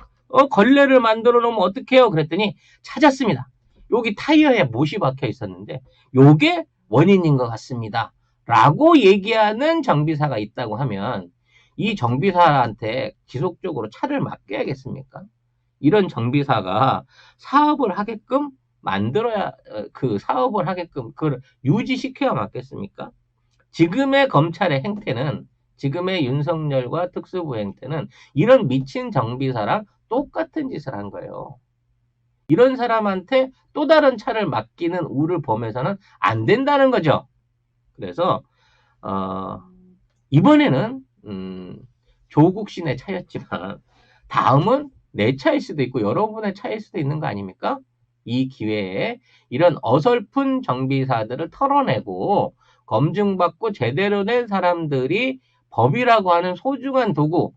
걸레를 만들어 놓으면 어떡해요? 그랬더니 찾았습니다. 여기 타이어에 못이 박혀 있었는데 요게 원인인 것 같습니다. 라고 얘기하는 정비사가 있다고 하면 이 정비사한테 지속적으로 차를 맡겨야겠습니까? 이런 정비사가 사업을 하게끔 만들어야 그 사업을 하게끔 그걸 유지시켜야 맞겠습니까? 지금의 검찰의 행태는 지금의 윤석열과 특수부 행태는 이런 미친 정비사랑 똑같은 짓을 한 거예요. 이런 사람한테 또 다른 차를 맡기는 우를 범해서는 안 된다는 거죠. 그래서 이번에는 조국 씨의 차였지만 다음은 내 차일 수도 있고 여러분의 차일 수도 있는 거 아닙니까? 이 기회에 이런 어설픈 정비사들을 털어내고 검증받고 제대로 된 사람들이 법이라고 하는 소중한 도구,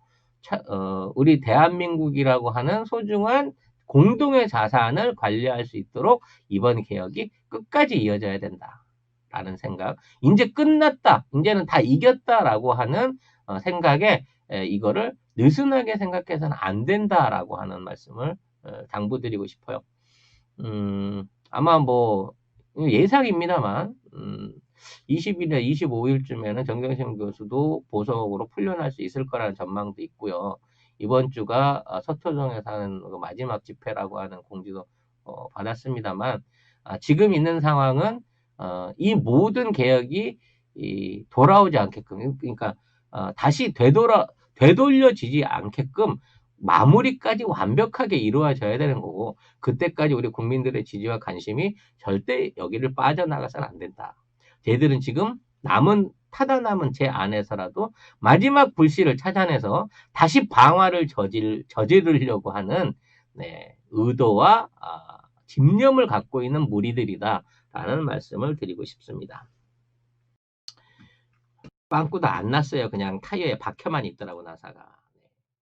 우리 대한민국이라고 하는 소중한 공동의 자산을 관리할 수 있도록 이번 개혁이 끝까지 이어져야 된다라는 생각. 이제 끝났다. 이제는 다 이겼다라고 하는 생각에 이거를 느슨하게 생각해서는 안 된다라고 하는 말씀을 당부드리고 싶어요. 아마 뭐 예상입니다만 20일이나 25일쯤에는 정경심 교수도 보석으로 풀려날 수 있을 거라는 전망도 있고요. 이번 주가 서초동에서 하는 마지막 집회라고 하는 공지도 받았습니다만 지금 있는 상황은 이 모든 개혁이 돌아오지 않게끔 그러니까 다시 되돌려지지 않게끔 마무리까지 완벽하게 이루어져야 되는 거고 그때까지 우리 국민들의 지지와 관심이 절대 여기를 빠져나가서는 안 된다. 쟤들은 지금 타다 남은 제 안에서라도 마지막 불씨를 찾아내서 다시 방화를 저지르려고 하는 네, 의도와 집념을 갖고 있는 무리들이다라는 말씀을 드리고 싶습니다. 빵꾸도 안 났어요. 그냥 타이어에 박혀만 있더라고 나사가.